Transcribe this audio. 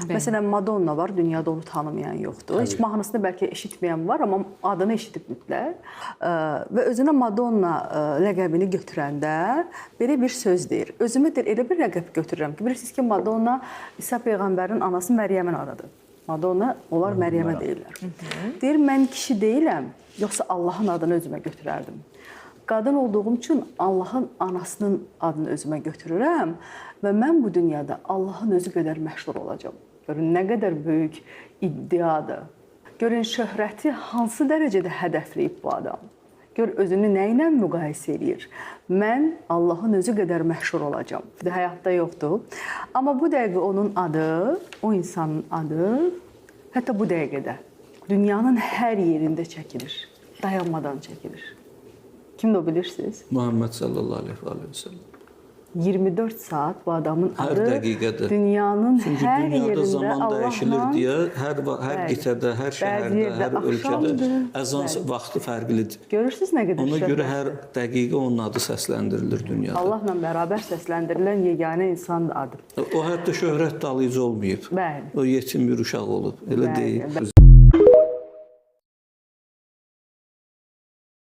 Məsələn, Madonna var, dünyada onu tanımayan yoxdur. Heç mahnısını bəlkə eşitməyən var, amma adını eşidib mütləq. Və özünə Madonna ləqəbini götürəndə belə bir söz deyir. Özümə deyir, elə bir ləqəb götürürəm ki, bilirsiniz ki, Madonna İsa Peyğəmbərin anası Məryəmin adıdır. Madonna, onlar Məryəmə deyirlər. Deyir, mən kişi deyiləm, yoxsa Allahın adını özümə götürərdim. Qadın olduğum üçün Allahın anasının adını özümə götürürəm və mən bu dünyada Allahın özü qədər məşhur olacağam. Görün, nə qədər böyük iddiadır. Görün, şöhrəti hansı dərəcədə hədəfləyib bu adam. Gör, özünü nə ilə müqayisə edir. Mən Allahın özü qədər məşhur olacağam. Həyatda yoxdur. Amma bu dəqiqə onun adı, o insanın adı, hətta bu dəqiqədə dünyanın hər yerində çəkilir. Dayanmadan çəkilir. Kimdir o bilirsiniz? Muhammed sallallahu aleyhi ve sellem. 24 saat bu adamın adı dəqiqədə. Dünyanın Çünki hər dünyada yerində zaman dəyişilir deyə hər qitədə, hər şəhərdə, hər ölkədə əzan vaxtı fərqlidir. Görürsünüz nə qədər Ona şöhrət. görə hər dəqiqə onun adı səsləndirilir dünyada. Allahla bərabər səsləndirilən yeganə insan adı. O hətta şöhrət dalıcı olmayıb. Bəli. O yetim bir uşaq olub. Elə Bəli, deyil. bəli.